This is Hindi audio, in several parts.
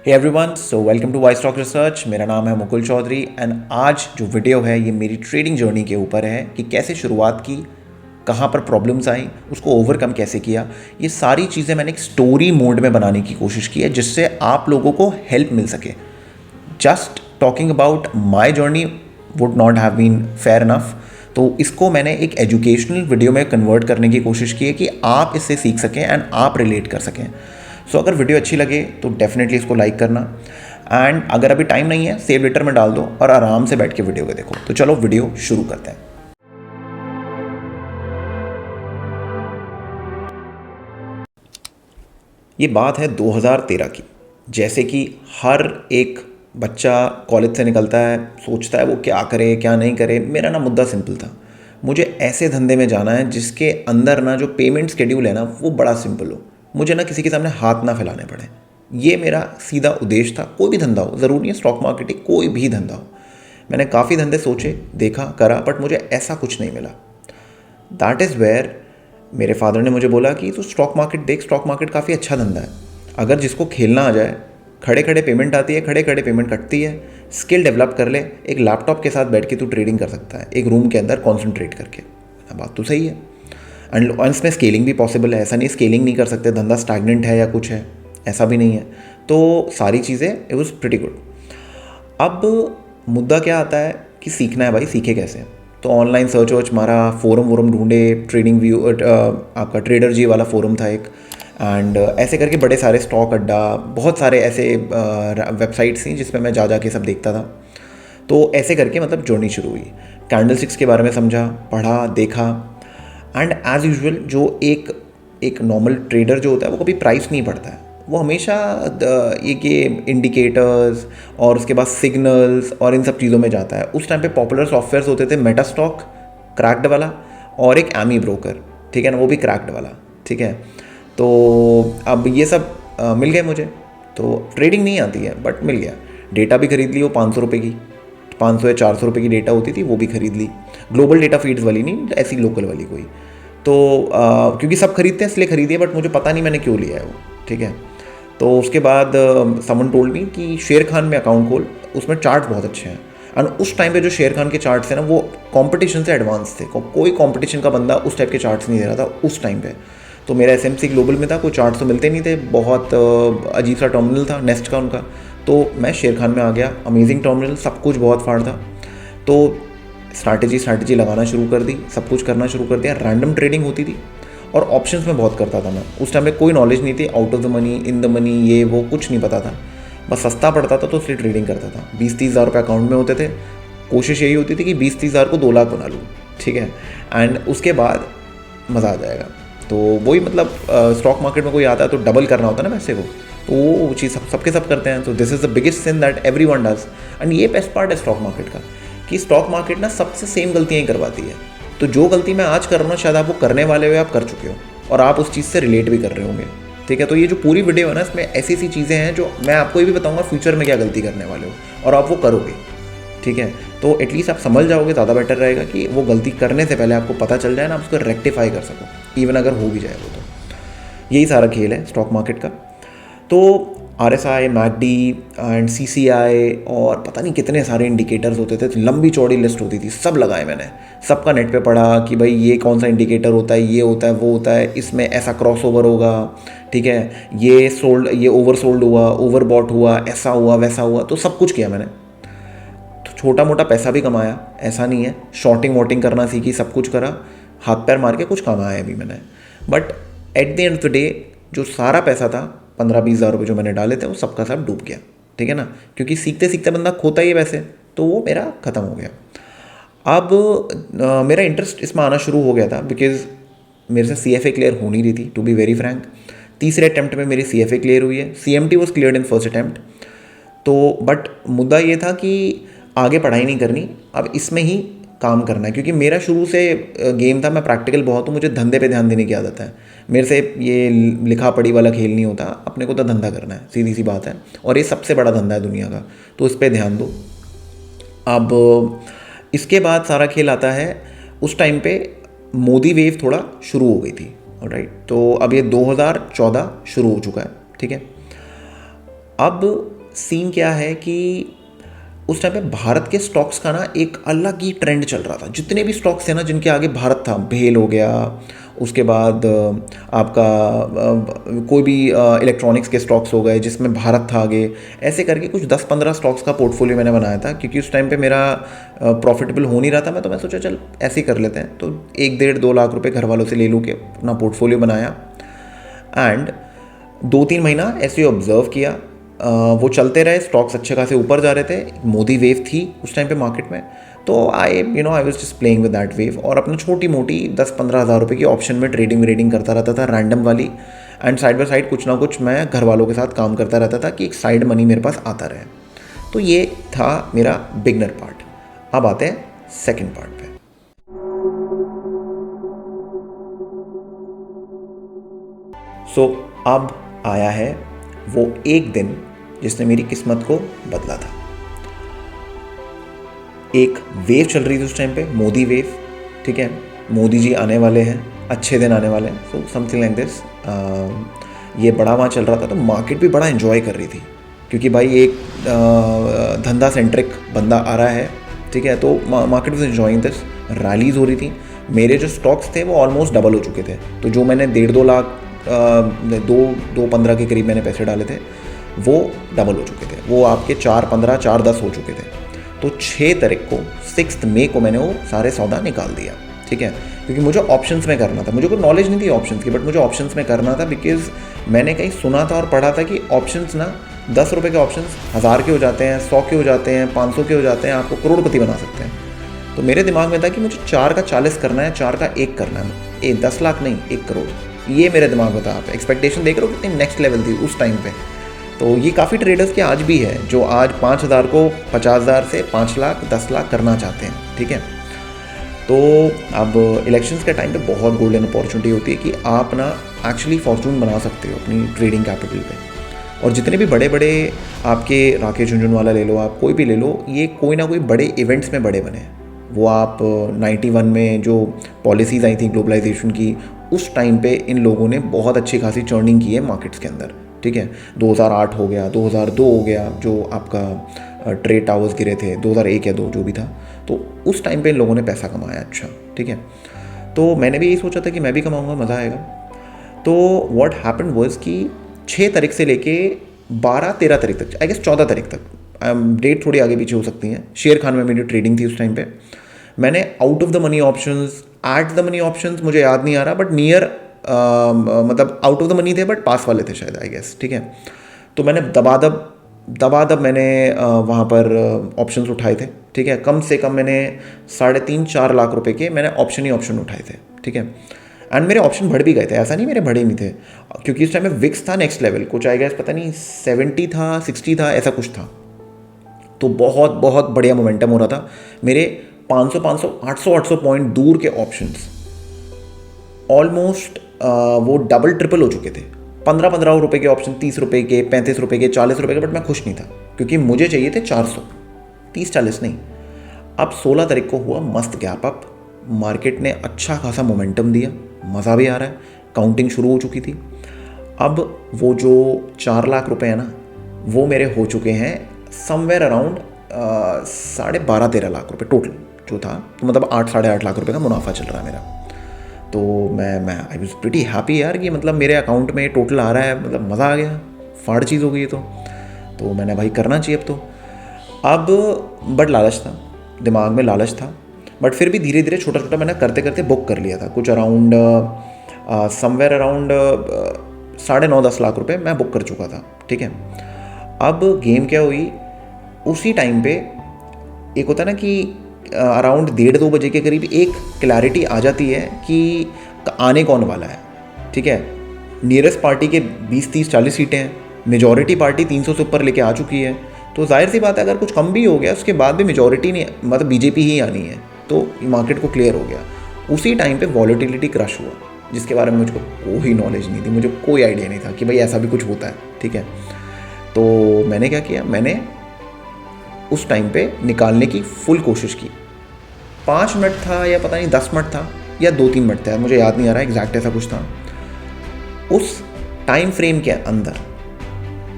Hey everyone, so welcome to wise stock research. मेरा नाम है मुकुल चौधरी एंड आज जो वीडियो है ये मेरी ट्रेडिंग जर्नी के ऊपर है कि कैसे शुरुआत की, कहाँ पर प्रॉब्लम्स आई, उसको ओवरकम कैसे किया। ये सारी चीज़ें मैंने एक स्टोरी मोड में बनाने की कोशिश की है जिससे आप लोगों को हेल्प मिल सके। Just talking about my journey would not have been fair enough, तो इसको मैंने एक एजुकेशनल वीडियो में कन्वर्ट करने की कोशिश की है कि आप इससे सीख सकें एंड आप रिलेट कर सकें। सो अगर वीडियो अच्छी लगे तो डेफिनेटली इसको लाइक करना एंड अगर अभी टाइम नहीं है सेव लेटर में डाल दो और आराम से बैठ के वीडियो को देखो। तो चलो वीडियो शुरू करते हैं। ये बात है 2013 की। जैसे कि हर एक बच्चा कॉलेज से निकलता है, सोचता है वो क्या करे क्या नहीं करे। मेरा ना मुद्दा सिंपल था, मुझे ऐसे धंधे में जाना है जिसके अंदर ना जो पेमेंट शेड्यूल है ना वो बड़ा सिंपल हो, मुझे ना किसी के सामने हाथ ना फैलाने पड़े। ये मेरा सीधा उद्देश्य था। कोई भी धंधा हो, ज़रूरी नहीं है स्टॉक मार्केटिंग, कोई भी धंधा हो। मैंने काफ़ी धंधे सोचे, देखा, करा, बट मुझे ऐसा कुछ नहीं मिला। दैट इज़ वेयर मेरे फादर ने मुझे बोला कि तू स्टॉक मार्केट देख, स्टॉक मार्केट काफ़ी अच्छा धंधा है। अगर जिसको खेलना आ जाए, खड़े खड़े पेमेंट आती है, खड़े खड़े पेमेंट कटती है, स्किल डेवलप कर ले, एक लैपटॉप के साथ बैठ के तू ट्रेडिंग कर सकता है, एक रूम के अंदर कॉन्सेंट्रेट करके। बात तो सही है एंड इसमें स्केलिंग भी पॉसिबल है। ऐसा नहीं स्केलिंग नहीं कर सकते, धंधा स्टैग्नेंट है या कुछ है, ऐसा भी नहीं है। तो सारी चीज़ें इट वॉज प्रिटी गुड। अब मुद्दा क्या आता है कि सीखना है भाई, सीखे कैसे। तो ऑनलाइन सर्च वर्च मारा, फोरम वोरम ढूंढे, ट्रेडिंग व्यू आपका ट्रेडर जी वाला फोरम था एक, एंड ऐसे करके बड़े सारे स्टॉक अड्डा, बहुत सारे ऐसे वेबसाइट्स थी जिसमें मैं जा के सब देखता था। तो ऐसे करके मतलब जर्नी शुरू हुई। कैंडलस्टिक्स के बारे में समझा, पढ़ा, देखा एंड एज़ यूजुअल जो एक नॉर्मल ट्रेडर जो होता है वो कभी प्राइस नहीं पढ़ता है, वो हमेशा ये इंडिकेटर्स और उसके बाद सिग्नल्स और इन सब चीज़ों में जाता है। उस टाइम पे पॉपुलर सॉफ्टवेयर्स होते थे, मेटास्टॉक क्रैक्ड वाला और एक एमी ब्रोकर, ठीक है ना, वो भी क्रैक्ड वाला, ठीक है। तो अब ये सब मिल गए मुझे। तो ट्रेडिंग नहीं आती है बट मिल गया। डेटा भी खरीद ली, वो 500 रुपये की, 500 या 400 रुपये की डेटा होती थी, वो भी खरीद ली। ग्लोबल डेटा फीड्स वाली नहीं, ऐसी लोकल वाली कोई। तो क्योंकि सब खरीदते हैं इसलिए खरीदी है, बट मुझे पता नहीं मैंने क्यों लिया है वो, ठीक है। तो उसके बाद समन टोल्ड मी कि शेर खान में अकाउंट खोल, उसमें चार्ट्स बहुत अच्छे हैं। एंड उस टाइम पे जो शेर खान के चार्ट्स थे ना वो कंपटीशन से एडवांस थे। कोई कंपटीशन का बंदा उस टाइप के चार्ट्स नहीं दे रहा था उस टाइम पे। तो मेरा एसएमसी ग्लोबल में था, कोई चार्ट्स तो मिलते नहीं थे, बहुत अजीब सा टर्मिनल था नेस्ट का उनका। तो मैं शेर खान में आ गया, अमेजिंग टर्मिनल, सब कुछ बहुत फाड़ था। तो स्ट्रैटेजी लगाना शुरू कर दी, सब कुछ करना शुरू कर दिया। रैंडम ट्रेडिंग होती थी और ऑप्शंस में बहुत करता था मैं। उस टाइम में कोई नॉलेज नहीं थी, out of the money, in the money, ये वो कुछ नहीं पता था, बस सस्ता पड़ता था तो इसलिए ट्रेडिंग करता था। 20-30 हज़ार रुपये अकाउंट में होते थे, कोशिश यही होती थी कि 20-30 हज़ार को 2 लाख बना लूँ, ठीक है। एंड उसके बाद मज़ा आ जाएगा। तो वही मतलब स्टॉक मार्केट में कोई आता है तो डबल करना होता है ना पैसे को, तो वो चीज़ सबके सब करते हैं। तो this is the biggest sin that everyone does. And ये बेस्ट पार्ट है स्टॉक मार्केट का कि स्टॉक मार्केट ना सबसे सेम गलतियाँ ही करवाती है। तो जो गलती मैं आज कर रहा हूँ शायद आप वो करने वाले हो, आप कर चुके हो और आप उस चीज़ से रिलेट भी कर रहे होंगे, ठीक है। तो ये जो पूरी वीडियो है ना, इसमें ऐसी ऐसी चीज़ें हैं जो मैं आपको ये भी बताऊँगा फ्यूचर में क्या गलती करने वाले हो और आप वो करोगे, ठीक है। तो एटलीस्ट आप समझ जाओगे, ज़्यादा बेटर रहेगा कि वो गलती करने से पहले आपको पता चल जाए ना, आप उसको रेक्टिफाई कर सको, इवन अगर हो भी जाए वो। तो यही सारा खेल है स्टॉक मार्केट का। तो RSI, MACD एंड CCI और पता नहीं कितने सारे इंडिकेटर्स होते थे, लंबी चौड़ी लिस्ट होती थी, सब लगाए मैंने। सबका नेट पे पढ़ा कि भाई ये कौन सा इंडिकेटर होता है, ये होता है, वो होता है, इसमें ऐसा क्रॉस ओवर होगा, ठीक है, ये सोल्ड, ये ओवर सोल्ड हुआ, ओवर बॉट हुआ, ऐसा हुआ, वैसा हुआ। तो सब कुछ किया मैंने। तो छोटा मोटा पैसा भी कमाया, ऐसा नहीं है। शॉर्टिंग वॉटिंग करना सीखी, सब कुछ करा, हाथ पैर मार के कुछ कमाया भी मैंने। But at the end of the day जो सारा पैसा था, 15-20 हज़ार रुपये जो मैंने डाले थे, वो सबका सब डूब गया, ठीक है ना। क्योंकि सीखते सीखते बंदा खोता ही है वैसे, तो वो मेरा ख़त्म हो गया। अब मेरा इंटरेस्ट इसमें आना शुरू हो गया था बिकॉज मेरे से CFA क्लियर हो नहीं रही थी, टू बी वेरी फ्रैंक। तीसरे अटैम्प्ट में मेरी CFA क्लियर हुई है। CMT was cleared in first attempt. तो बट मुद्दा ये था कि आगे पढ़ाई नहीं करनी, अब इसमें ही काम करना है। क्योंकि मेरा शुरू से गेम था, मैं प्रैक्टिकल बहुत हूँ, मुझे धंधे पे ध्यान देने की आदत है। मेरे से ये लिखा पढ़ी वाला खेल नहीं होता, अपने को तो धंधा करना है, सीधी सी बात है। और ये सबसे बड़ा धंधा है दुनिया का, तो इस पर ध्यान दो। अब इसके बाद सारा खेल आता है, उस टाइम पे मोदी वेव थोड़ा शुरू हो गई थी, राइट। तो अब ये 2014 शुरू हो चुका है, ठीक है। अब सीन क्या है कि उस टाइम पे भारत के स्टॉक्स का ना एक अलग ही ट्रेंड चल रहा था। जितने भी स्टॉक्स थे ना जिनके आगे भारत था, भेल हो गया, उसके बाद आपका कोई भी इलेक्ट्रॉनिक्स के स्टॉक्स हो गए जिसमें भारत था आगे, ऐसे करके कुछ 10-15 स्टॉक्स का पोर्टफोलियो मैंने बनाया था। क्योंकि उस टाइम पे मेरा प्रॉफिटेबल हो नहीं रहा था, मैं सोचा चल ऐसे ही कर लेते हैं। तो 1-1.5-2 लाख रुपए घर वालों से ले लूँ के अपना पोर्टफोलियो बनाया। एंड 2-3 महीना ऐसे ही ऑब्जर्व किया, वो चलते रहे, स्टॉक्स अच्छे खासे ऊपर जा रहे थे, मोदी वेव थी उस टाइम पे मार्केट में। तो I was just playing with that wave, और अपना छोटी मोटी 10-15 हज़ार रुपये की ऑप्शन में ट्रेडिंग करता रहता था, रैंडम वाली। एंड साइड बाय साइड कुछ ना कुछ मैं घर वालों के साथ काम करता रहता था कि एक साइड मनी मेरे पास आता रहे। तो ये था मेरा बिगनर पार्ट। अब आते हैं सेकेंड पार्ट पे। सो अब आया है वो एक दिन जिसने मेरी किस्मत को बदला था। एक वेव चल रही थी उस टाइम पे, मोदी वेव, ठीक है। मोदी जी आने वाले हैं, अच्छे दिन आने वाले हैं, सो समथिंग लाइक दिस। ये बड़ा वहाँ चल रहा था, तो मार्केट भी बड़ा एंजॉय कर रही थी, क्योंकि भाई एक धंधा सेंट्रिक बंदा आ रहा है, ठीक है। तो market was enjoying this, rallies हो रही थी। मेरे जो स्टॉक्स थे वो ऑलमोस्ट डबल हो चुके थे। तो जो मैंने 1.5-2 लाख 2.15 के करीब मैंने पैसे डाले थे, वो डबल हो चुके थे। वो आपके 4.15 4.10 हो चुके थे। तो 6 तारीख को 6 मई को मैंने वो सारे सौदा निकाल दिया, ठीक है। क्योंकि मुझे ऑप्शंस में करना था, मुझे कोई नॉलेज नहीं थी ऑप्शंस की, बट मुझे ऑप्शंस में करना था। बिकॉज मैंने कहीं सुना था और पढ़ा था कि ऑप्शंस ना 10 रुपये के ऑप्शंस 1000 के हो जाते हैं, 100 के हो जाते हैं, 500 के हो जाते हैं, आपको करोड़पति बना सकते हैं। तो मेरे दिमाग में था कि मुझे 4 का 40 करना है, 4 का 1 करना है, 10 लाख नहीं 1 करोड़। ये मेरे दिमाग में था। आप एक्सपेक्टेशन देख रहे हो कितनी नेक्स्ट लेवल थी उस टाइम पे। तो ये काफ़ी ट्रेडर्स के आज भी है जो आज 5,000 को 50,000 से 5 लाख 10 लाख करना चाहते हैं, ठीक है। तो अब इलेक्शंस के टाइम पे बहुत गोल्डन अपॉर्चुनिटी होती है कि आप ना एक्चुअली फॉर्चून बना सकते हो अपनी ट्रेडिंग कैपिटल पे। और जितने भी बड़े बड़े आपके राकेश झुनझुनवाला ले लो, आप कोई भी ले लो, ये कोई ना कोई बड़े इवेंट्स में बड़े बने। वो आप 91 में जो पॉलिसीज़ आई थी ग्लोबलाइजेशन की, उस टाइम पे इन लोगों ने बहुत अच्छी खासी चर्निंग की है मार्केट्स के अंदर, ठीक है। 2008 हो गया, 2002 हो गया, जो आपका ट्रेड टावर्स गिरे थे, 2001 या 2 जो भी था। तो उस टाइम पे इन लोगों ने पैसा कमाया, अच्छा, ठीक है। तो मैंने भी यही सोचा था कि मैं भी कमाऊँगा, मज़ा आएगा। तो व्हाट हैपेंड वाज कि 6 तारीख से लेके 12-13 तारीख तक, आई गेस 14 तारीख तक, डेट थोड़ी आगे पीछे हो सकती हैं, शेर खान में मेरी ट्रेडिंग थी उस टाइम पे। मैंने out of the money options, at the money options मुझे याद नहीं आ रहा, बट नियर मतलब आउट ऑफ द मनी थे बट पास वाले थे शायद, आई गेस, ठीक है। तो मैंने दबादब मैंने वहाँ पर ऑप्शंस उठाए थे, ठीक है। कम से कम मैंने 3.5-4 लाख रुपए के मैंने ऑप्शन उठाए थे, ठीक है। एंड मेरे ऑप्शन बढ़ भी गए थे, ऐसा नहीं मेरे बढ़े नहीं थे, क्योंकि इस टाइम में विक्स था नेक्स्ट लेवल, कुछ आई गेस पता नहीं 70 था, 60 था, ऐसा कुछ था। तो बहुत बहुत बढ़िया मोमेंटम हो रहा था। मेरे 500 800 पॉइंट दूर के ऑप्शंस ऑलमोस्ट वो डबल ट्रिपल हो चुके थे। 15 रुपए के ऑप्शन 30 रुपए के, 35 रुपए के, 40 रुपए के, बट मैं खुश नहीं था क्योंकि मुझे चाहिए थे 400, 30-40 नहीं। अब 16 तारीख को हुआ मस्त गैप अप, मार्केट ने अच्छा खासा मोमेंटम दिया, मज़ा भी आ रहा है, काउंटिंग शुरू हो चुकी थी। अब वो जो 4 लाख रुपए है ना, वो मेरे हो चुके हैं समवेयर अराउंड 12.5-13 लाख रुपए टोटल जो था। तो मतलब 8-8.5 लाख रुपए का मुनाफा चल रहा है मेरा। तो मैं आई वॉज प्रीटी हैप्पी यार कि मतलब मेरे अकाउंट में टोटल आ रहा है, मतलब मज़ा आ गया, फाड़ चीज़ हो गई है। तो मैंने भाई करना चाहिए अब बट लालच था, दिमाग में लालच था, बट फिर भी धीरे धीरे छोटा छोटा मैंने करते करते बुक कर लिया था। कुछ अराउंड समवेयर अराउंड 9.5-10 लाख रुपए मैं बुक कर चुका था, ठीक है। अब गेम क्या हुई, उसी टाइम पे एक होता है ना कि अराउंड 1:30-2 बजे के करीब एक क्लैरिटी आ जाती है कि आने कौन वाला है, ठीक है। नियरेस्ट पार्टी के 20-30-40 सीटें हैं, मेजॉरिटी पार्टी 300 से ऊपर लेके आ चुकी है। तो जाहिर सी बात है अगर कुछ कम भी हो गया उसके बाद भी मेजॉरिटी नहीं, मतलब बीजेपी ही आनी है, तो मार्केट को क्लियर हो गया। उसी टाइम पे वॉलेटिलिटी क्रश हुआ, जिसके बारे में मुझको कोई नॉलेज नहीं थी, मुझे कोई आइडिया नहीं था कि भाई ऐसा भी कुछ होता है, ठीक है। तो मैंने क्या किया, मैंने उस टाइम पे निकालने की फुल कोशिश की। 5 मिनट था या पता नहीं 10 मिनट था या 2-3 मिनट था, मुझे याद नहीं आ रहा एग्जैक्ट, ऐसा कुछ था। उस टाइम फ्रेम के अंदर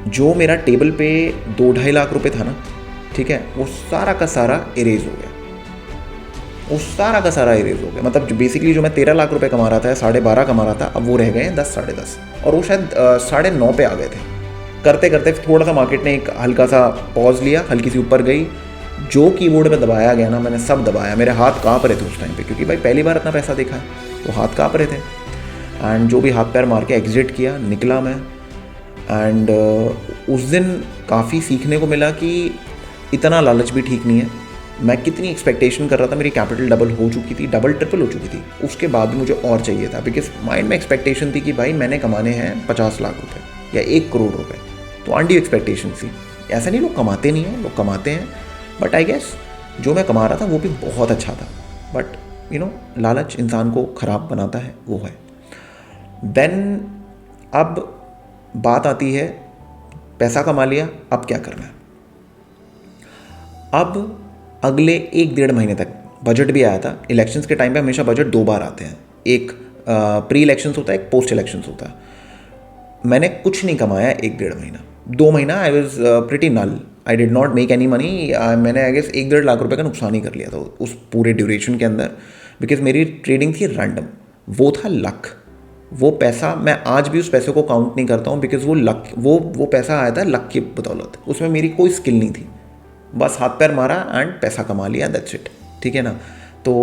जो मेरा टेबल पे 2-2.5 लाख रुपए था ना, ठीक है, वो सारा का सारा इरेज हो गया, वो सारा का सारा इरेज हो गया। मतलब बेसिकली जो मैं 13 लाख रुपए कमा रहा था, 12.5 कमा रहा था, अब वो रह गए हैं 10, 10.5, और वो शायद 9.5 पे आ गए थे। करते करते थोड़ा सा मार्केट ने एक हल्का सा पॉज लिया, हल्की सी ऊपर गई, जो कीबोर्ड पे दबाया गया ना, मैंने सब दबाया, मेरे हाथ काँप रहे थे उस टाइम पे, क्योंकि भाई पहली बार इतना पैसा देखा है, तो हाथ काँप रहे थे। एंड जो भी हाथ पैर मार के एग्जिट किया, निकला मैं। एंड उस दिन काफ़ी सीखने को मिला कि इतना लालच भी ठीक नहीं है। मैं कितनी एक्सपेक्टेशन कर रहा था, मेरी कैपिटल डबल हो चुकी थी, डबल ट्रिपल हो चुकी थी, उसके बाद भी मुझे और चाहिए था, बिकॉज माइंड में एक्सपेक्टेशन थी कि भाई मैंने कमाने हैं 50 लाख रुपए या 1 करोड़ रुपए, तो आंटी एक्सपेक्टेशन थी। ऐसा नहीं लोग कमाते नहीं हैं, लोग कमाते हैं, बट आई गेस जो मैं कमा रहा था वो भी बहुत अच्छा था, बट लालच इंसान को ख़राब बनाता है, वो है। देन अब बात आती है, पैसा कमा लिया, अब क्या करना है। अब अगले 1-1.5 महीने तक बजट भी आया था। इलेक्शंस के टाइम पे हमेशा बजट 2 बार आते हैं, एक प्री इलेक्शंस होता है, एक पोस्ट इलेक्शंस होता है। मैंने कुछ नहीं कमाया 1-1.5 महीना, 2 महीना I was pretty null, I did not make any money. मैंने आई गेस 1-1.5 लाख रुपए का नुकसान ही कर लिया था उस पूरे ड्यूरेशन के अंदर, बिकॉज मेरी ट्रेडिंग थी रैंडम, वो था लक। वो पैसा मैं आज भी उस पैसे को काउंट नहीं करता हूँ, बिकॉज वो लक, वो पैसा आया था लक की बदौलत, उसमें मेरी कोई स्किल नहीं थी, बस हाथ पैर मारा एंड पैसा कमा लिया, दैट्स इट, ठीक है ना। तो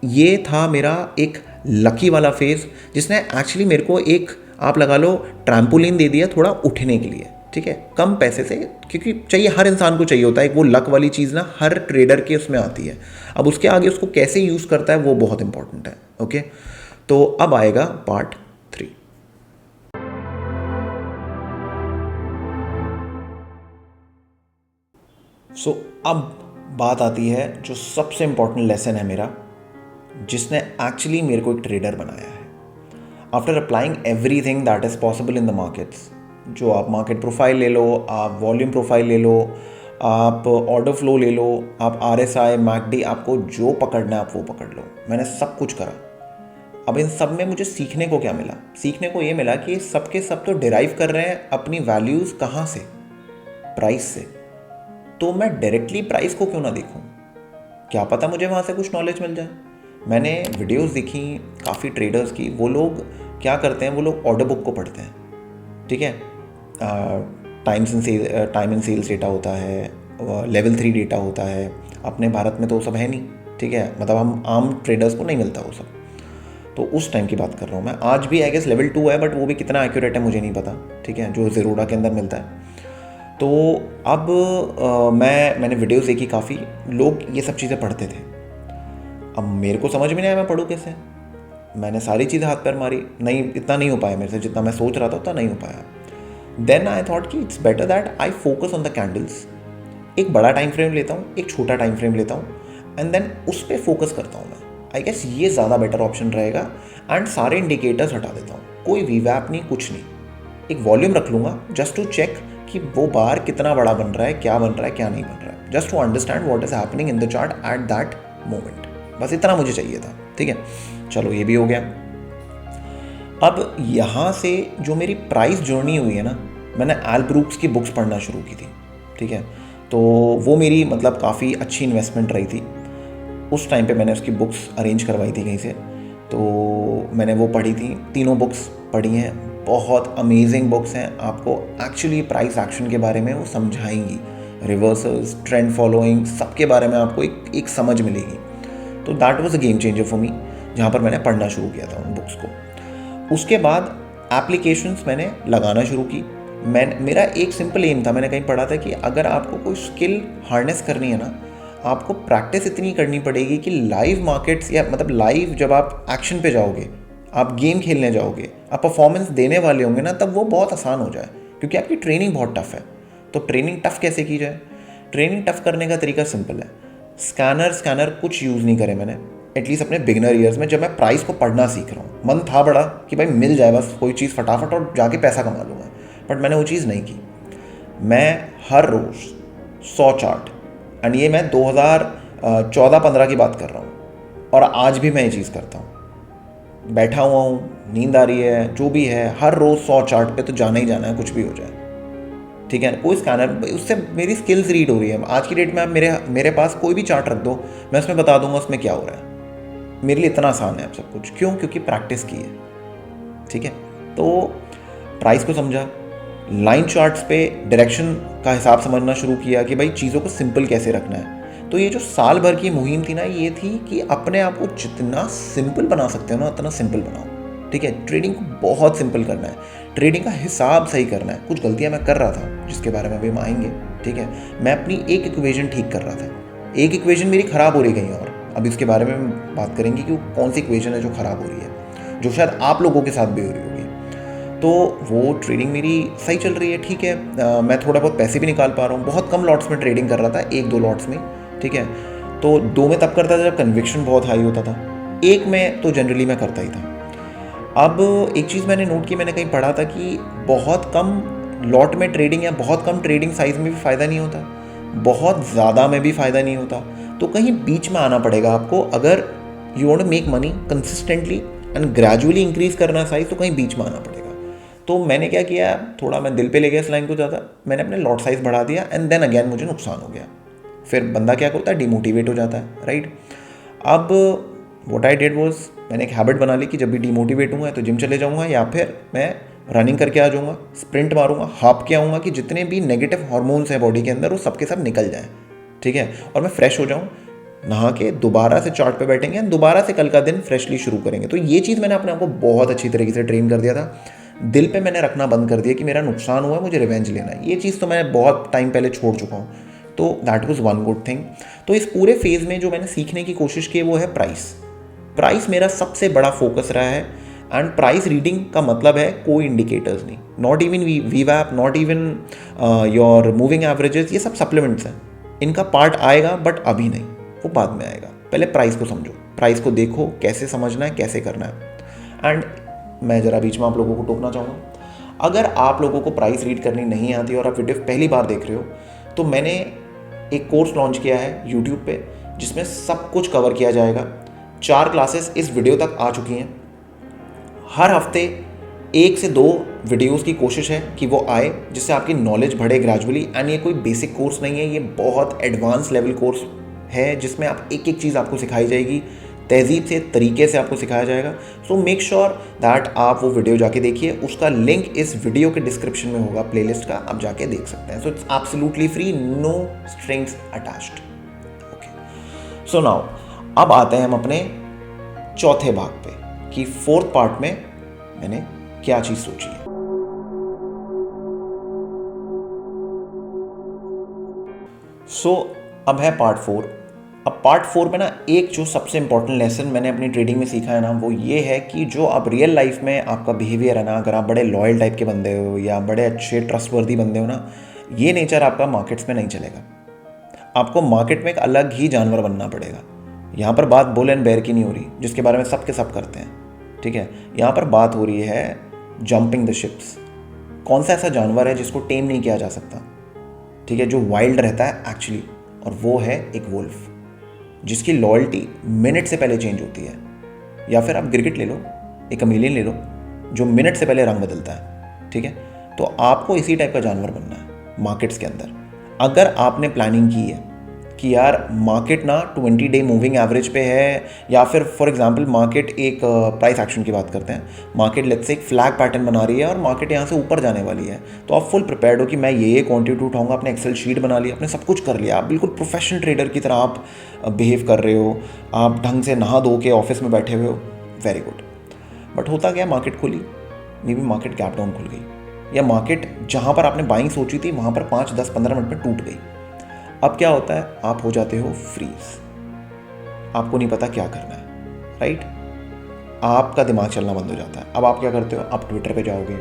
ये था मेरा एक लकी वाला फेज़, जिसने एक्चुअली मेरे को एक, आप लगा लो, ट्रैम्पोलिन दे दिया थोड़ा उठने के लिए, ठीक है, कम पैसे से, क्योंकि चाहिए, हर इंसान को चाहिए होता है एक वो लक वाली चीज़ ना, हर ट्रेडर के उसमें आती है। अब उसके आगे उसको कैसे यूज़ करता है वो बहुत इंपॉर्टेंट है, ओके। तो अब आएगा पार्ट 3। सो अब बात आती है जो सबसे इम्पॉर्टेंट लेसन है मेरा, जिसने एक्चुअली मेरे को एक ट्रेडर बनाया है। After applying everything that is possible in the markets, जो आप मार्केट प्रोफाइल ले लो, आप वॉल्यूम प्रोफाइल ले लो, आप ऑर्डर फ्लो ले लो, आप RSI, MACD, आपको जो पकड़ना है आप वो पकड़ लो, मैंने सब कुछ करा। अब इन सब में मुझे सीखने को क्या मिला? सीखने को ये मिला कि सब के सब तो डिराइव कर रहे हैं अपनी वैल्यूज़ कहाँ से? प्राइस से। तो मैं डायरेक्टली प्राइस को क्यों ना देखूं? क्या पता मुझे वहाँ से कुछ नॉलेज मिल जाए। मैंने वीडियोस देखी काफ़ी ट्रेडर्स की, वो लोग क्या करते हैं, वो लोग ऑर्डर बुक को पढ़ते हैं, ठीक है, टाइम एंड सेल्स डेटा होता है, लेवल 3 डेटा होता है। अपने भारत में तो वो सब है नहीं, ठीक है, मतलब हम आम ट्रेडर्स को नहीं मिलता वो सब। तो उस टाइम की बात कर रहा हूँ मैं। आज भी आई गेस लेवल 2 है, बट वो भी कितना एक्यूरेट है मुझे नहीं पता, ठीक है, जो ज़ेरोडा के अंदर मिलता है। तो अब मैंने वीडियोस देखी, काफ़ी लोग ये सब चीज़ें पढ़ते थे। अब मेरे को समझ में नहीं आया मैं पढ़ूँ कैसे। मैंने सारी चीज़ें हाथ पैर मारी, नहीं, इतना नहीं हो पाया मेरे से, जितना मैं सोच रहा था उतना नहीं हो पाया। देन आई थॉट कि it's better that I focus on the candles. एक बड़ा टाइम फ्रेम लेता हूँ, एक छोटा टाइम फ्रेम लेता हूँ, एंड देन उस पर फोकस करता हूँ मैं। आई गेस ये ज़्यादा बेटर ऑप्शन रहेगा। एंड सारे इंडिकेटर्स हटा देता हूँ, कोई वीवैप नहीं, कुछ नहीं। एक वॉल्यूम रख लूँगा जस्ट टू चेक कि वो बार कितना बड़ा बन रहा है, क्या बन रहा है, क्या नहीं बन रहा है, just to understand what is happening in the chart at that moment. बस इतना मुझे चाहिए था, ठीक है। चलो ये भी हो गया। अब यहाँ से जो मेरी प्राइस जर्नी हुई है ना, मैंने एल ब्रूक्स की बुक्स पढ़ना शुरू की थी, ठीक है। तो वो मेरी मतलब काफ़ी अच्छी इन्वेस्टमेंट रही थी। उस टाइम पे मैंने उसकी बुक्स अरेंज करवाई थी कहीं से, तो मैंने वो पढ़ी थी, तीनों बुक्स पढ़ी हैं, बहुत अमेजिंग बुक्स हैं। आपको एक्चुअली प्राइस एक्शन के बारे में वो समझाएंगी, रिवर्सल्स, ट्रेंड फॉलोइंग, सबके बारे में आपको एक समझ मिलेगी। तो that was a game changer for me, जहाँ पर मैंने पढ़ना शुरू किया था उन बुक्स को। उसके बाद एप्लीकेशंस मैंने लगाना शुरू की। मेरा एक सिंपल एम था, मैंने कहीं पढ़ा था कि अगर आपको कोई स्किल हार्नेस करनी है ना, आपको प्रैक्टिस इतनी करनी पड़ेगी कि लाइव मार्केट्स, या मतलब लाइव जब आप एक्शन पे जाओगे, आप गेम खेलने जाओगे, आप परफॉर्मेंस देने वाले होंगे ना, तब वो बहुत आसान हो जाए, क्योंकि आपकी ट्रेनिंग बहुत टफ है। तो ट्रेनिंग टफ कैसे की जाए? ट्रेनिंग टफ करने का तरीका सिंपल है। स्कैनर कुछ यूज़ नहीं करे मैंने, एटलीस्ट अपने बिगनर ईयर्स में, जब मैं प्राइस को पढ़ना सीख रहा हूँ। मन था बड़ा कि भाई मिल जाए बस कोई चीज़ फटाफट और जाके पैसा कमा लूँगा, बट मैंने वो चीज़ नहीं की। मैं हर रोज़ 100 चार्ट, एंड ये मैं 2014-15 की बात कर रहा हूँ, और आज भी मैं ये चीज़ करता हूँ। बैठा हुआ हूँ, नींद आ रही है, जो भी है, हर रोज़ 100 चार्ट पे तो जाना ही जाना है, कुछ भी हो जाए, ठीक है, कोई स्कैनर, उससे मेरी स्किल्स रीड हो रही है। आज की डेट में आप मेरे पास कोई भी चार्ट रख दो, मैं उसमें बता दूंगा उसमें क्या हो रहा है। मेरे लिए इतना आसान है अब सब कुछ। क्यों? क्योंकि प्रैक्टिस की है। ठीक है, तो प्राइस को समझा, लाइन चार्ट्स पे डायरेक्शन का हिसाब समझना शुरू किया कि भाई चीज़ों को सिंपल कैसे रखना है। तो ये जो साल भर की मुहिम थी ना, ये थी कि अपने आप को जितना सिंपल बना सकते हो ना उतना सिंपल बनाओ। ठीक है, ट्रेडिंग को बहुत सिंपल करना है, ट्रेडिंग का हिसाब सही करना है। कुछ गलतियां मैं कर रहा था जिसके बारे में अभी हम आएंगे। ठीक है, मैं अपनी एक इक्वेशन ठीक कर रहा था, एक इक्वेशन मेरी ख़राब हो रही कहीं और। अब इसके बारे में बात करेंगे कि कौन सी इक्वेशन है जो ख़राब हो रही है, जो शायद आप लोगों के साथ भी हो रही होगी। तो वो ट्रेडिंग मेरी सही चल रही है। ठीक है, मैं थोड़ा बहुत पैसे भी निकाल पा रहा हूँ। बहुत कम लॉट्स में ट्रेडिंग कर रहा था, 1-2 लॉट्स में। ठीक है, तो 2 में तब करता था जब कन्विक्शन बहुत हाई होता था, 1 में तो जनरली मैं करता ही था। अब एक चीज़ मैंने नोट की, मैंने कहीं पढ़ा था कि बहुत कम लॉट में ट्रेडिंग या बहुत कम ट्रेडिंग साइज में भी फ़ायदा नहीं होता, बहुत ज़्यादा में भी फ़ायदा नहीं होता। तो कहीं बीच में आना पड़ेगा आपको। अगर you want to make money consistently and gradually increase करना साइज, तो कहीं बीच में आना पड़ेगा। तो मैंने क्या किया, थोड़ा मैं दिल पे ले गया इस लाइन को ज़्यादा, मैंने अपने लॉट साइज़ बढ़ा दिया एंड देन अगेन मुझे नुकसान हो गया। फिर बंदा क्या करता है, डिमोटिवेट हो जाता है, राइट। अब व्हाट आई डिड वाज, मैंने एक हैबिट बना ली कि जब भी डिमोटिवेट हुआ है तो जिम चले जाऊँगा या फिर मैं रनिंग करके आ जाऊँगा, स्प्रिंट मारूंगा, हाफ के आऊँगा कि जितने भी नेगेटिव हार्मोन्स हैं बॉडी के अंदर वो सबके सब निकल जाएँ। ठीक है, और मैं फ्रेश हो जाऊँ, नहा के दोबारा से चार्ट पे बैठेंगे, दोबारा से कल का दिन फ्रेशली शुरू करेंगे। तो ये चीज़ मैंने अपने आप को बहुत अच्छी तरीके से ट्रेन कर दिया था। दिल पे मैंने रखना बंद कर दिया कि मेरा नुकसान हुआ है, मुझे रिवेंज लेना है। ये चीज़ तो मैं बहुत टाइम पहले छोड़ चुका हूँ। तो that was one good thing. तो इस पूरे फेज़ में जो मैंने सीखने की कोशिश की वो है प्राइस। प्राइस मेरा सबसे बड़ा फोकस रहा है। एंड प्राइस रीडिंग का मतलब है कोई इंडिकेटर्स नहीं, नॉट इवन वीवैप, not even your moving averages, ये सब सप्लीमेंट्स हैं। इनका पार्ट आएगा बट अभी नहीं, वो बाद में आएगा। पहले प्राइस को समझो, प्राइस को देखो, कैसे समझना है, कैसे करना है। एंड मैं ज़रा बीच में आप लोगों को टोकना चाहूँगा, अगर आप लोगों को प्राइस रीड करनी नहीं आती और आप वीडियो पहली बार देख रहे हो, तो मैंने एक कोर्स लॉन्च किया है यूट्यूब पे जिसमें सब कुछ कवर किया जाएगा। 4 क्लासेस इस वीडियो तक आ चुकी हैं। हर हफ्ते 1 से 2 वीडियोस की कोशिश है कि वो आए, जिससे आपकी नॉलेज बढ़े ग्रेजुअली। एंड ये कोई बेसिक कोर्स नहीं है, ये बहुत एडवांस लेवल कोर्स है जिसमें आप एक एक चीज़ आपको सिखाई जाएगी, तहजीब से, तरीके से आपको सिखाया जाएगा। सो मेक श्योर दैट आप वो वीडियो जाके देखिए। उसका लिंक इस वीडियो के डिस्क्रिप्शन में होगा, प्लेलिस्ट का, आप जाके देख सकते हैं। So it's absolutely free, no strings attached. Okay, so now अब आते हैं हम अपने चौथे भाग पे कि 4th पार्ट में मैंने क्या चीज़ सोची है। सो अब है पार्ट 4। अब पार्ट 4 में ना एक जो सबसे इंपॉर्टेंट लेसन मैंने अपनी ट्रेडिंग में सीखा है ना, वो ये है कि जो अब रियल लाइफ में आपका बिहेवियर है ना, अगर आप बड़े लॉयल टाइप के बंदे हो या बड़े अच्छे ट्रस्टवर्दी बंदे हो ना, ये नेचर आपका मार्केट्स में नहीं चलेगा। आपको मार्केट में एक अलग ही जानवर बनना पड़ेगा। यहाँ पर बात बुल एंड बेयर की नहीं हो रही, जिसके बारे में सब के सब करते हैं। ठीक है, यहाँ पर बात हो रही है जंपिंग द शिप्स। कौन सा ऐसा जानवर है जिसको टेम नहीं किया जा सकता? ठीक है, जो वाइल्ड रहता है एक्चुअली, और वो है एक वुल्फ, जिसकी लॉयल्टी मिनट से पहले चेंज होती है। या फिर आप गिरगिट ले लो, एक कमेलियन ले लो, जो मिनट से पहले रंग बदलता है। ठीक है, तो आपको इसी टाइप का जानवर बनना है मार्केट्स के अंदर। अगर आपने प्लानिंग की है कि यार मार्केट ना 20 डे मूविंग एवरेज पे है, या फिर फॉर एग्जांपल मार्केट एक प्राइस एक्शन की बात करते हैं, मार्केट लेट्स से एक फ्लैग पैटर्न बना रही है और मार्केट यहाँ से ऊपर जाने वाली है, तो आप फुल प्रिपेयर्ड हो कि मैं ये क्वांटिटी उठाऊंगा, अपने एक्सेल शीट बना लिया, आपने सब कुछ कर लिया, आप बिल्कुल प्रोफेशनल ट्रेडर की तरह आप बिहेव कर रहे हो, आप ढंग से नहा धो के ऑफिस में बैठे हुए हो, वेरी गुड। बट होता क्या, मार्केट खुली, may be market gap down खुल गई, या मार्केट जहाँ पर आपने बाइंग सोची थी वहाँ पर 5, 10, 15 मिनट में टूट गई। अब क्या होता है, आप हो जाते हो फ्रीज, आपको नहीं पता क्या करना है, राइट। आपका दिमाग चलना बंद हो जाता है। अब आप क्या करते हो, आप ट्विटर पे जाओगे,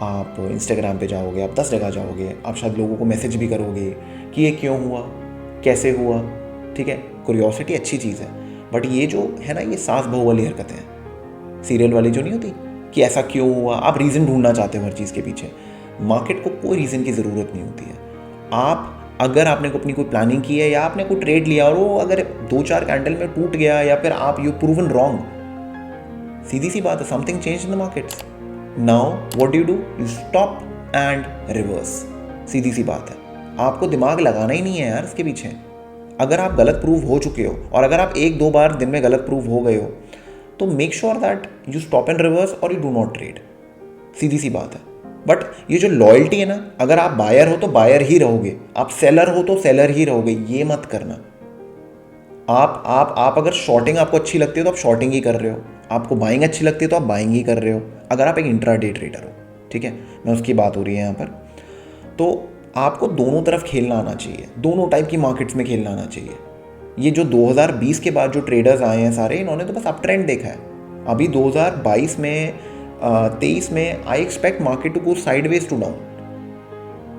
आप इंस्टाग्राम पे जाओगे, आप 10 जगह जाओगे, आप शायद लोगों को मैसेज भी करोगे कि ये क्यों हुआ, कैसे हुआ। ठीक है, क्यूरियोसिटी अच्छी चीज़ है, बट ये जो है ना, ये सास बहू वाली हरकतें हैं, सीरियल वाली जो नहीं होती कि ऐसा क्यों हुआ, आप रीज़न ढूंढना चाहते हो हर चीज़ के पीछे। मार्केट को कोई रीज़न की ज़रूरत नहीं होती है। आप अगर आपने अपनी कोई प्लानिंग की है या आपने कोई ट्रेड लिया और वो अगर 2-4 कैंडल में टूट गया, या फिर आप यू प्रूवन रॉन्ग, सीधी सी बात है, something change in the markets. Now what do, you stop and reverse. सीधी सी बात है, आपको दिमाग लगाना ही नहीं है यार इसके पीछे। अगर आप गलत प्रूव हो चुके हो और अगर आप 1-2 बार दिन में गलत प्रूव हो गए हो तो make sure that you stop and reverse और यू डू नॉट ट्रेड। सीधी सी बात है। बट ये जो लॉयल्टी है ना, अगर आप बायर हो तो बायर ही रहोगे, आप सेलर हो तो सेलर ही रहोगे, ये मत करना। आप अगर शॉर्टिंग आपको अच्छी लगती है तो आप शॉर्टिंग ही कर रहे हो, आपको बाइंग अच्छी लगती है तो आप बाइंग ही कर रहे हो, अगर आप एक इंट्राडे ट्रेडर हो, ठीक है, मैं उसकी बात हो रही है यहाँ पर। तो आपको दोनों तरफ खेलना आना चाहिए, दोनों टाइप की मार्केट्स में खेलना आना चाहिए। ये जो 2020 के बाद जो ट्रेडर्स आए हैं सारे, इन्होंने तो बस अप ट्रेंड देखा है। अभी 2022 में 23 में I expect market to go sideways to down.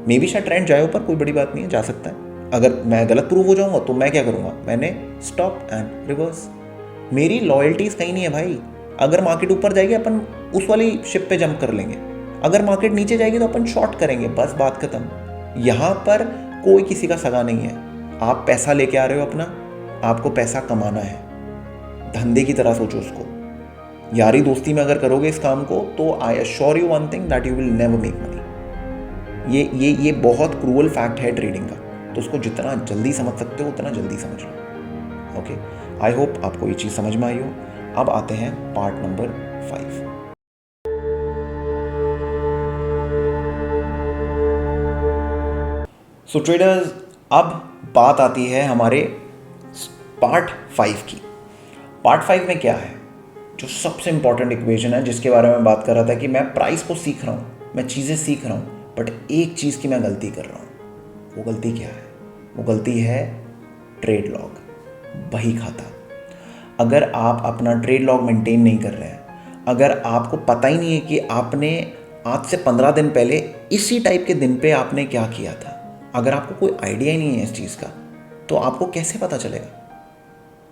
Maybe शायद ट्रेंड जाए ऊपर, कोई बड़ी बात नहीं है, जा सकता है। अगर मैं गलत प्रूव हो जाऊंगा तो मैं क्या करूंगा, मैंने स्टॉप एंड रिवर्स। मेरी लॉयल्टीज कहीं नहीं है भाई। अगर मार्केट ऊपर जाएगी अपन उस वाली शिप पे जंप कर लेंगे, अगर मार्केट नीचे जाएगी तो अपन शॉर्ट करेंगे, बस बात खत्म। यहाँ पर कोई किसी का सगा नहीं है। आप पैसा लेके आ रहे हो अपना, आपको पैसा कमाना है, धंधे की तरह सोचो उसको। यारी दोस्ती में अगर करोगे इस काम को तो I assure you one thing, that you will never make money. ये बहुत क्रूअल फैक्ट है ट्रेडिंग का, तो उसको जितना जल्दी समझ सकते हो उतना जल्दी समझ लो। ओके, आई होप आपको ये चीज़ समझ में आई हो। अब आते हैं पार्ट नंबर 5। सो ट्रेडर्स, अब बात आती है हमारे पार्ट 5 की। पार्ट 5 में क्या है, जो सबसे इंपॉर्टेंट इक्वेशन है जिसके बारे में बात कर रहा था कि मैं प्राइस को सीख रहा हूँ, मैं चीज़ें सीख रहा हूँ, बट एक चीज़ की मैं गलती कर रहा हूँ। वो गलती क्या है? वो गलती है ट्रेड लॉग, बही खाता। अगर आप अपना ट्रेड लॉग मेंटेन नहीं कर रहे हैं, अगर आपको पता ही नहीं है कि आपने आज से 15 दिन पहले इसी टाइप के दिन पे आपने क्या किया था, अगर आपको कोई आइडिया ही नहीं है इस चीज़ का, तो आपको कैसे पता चलेगा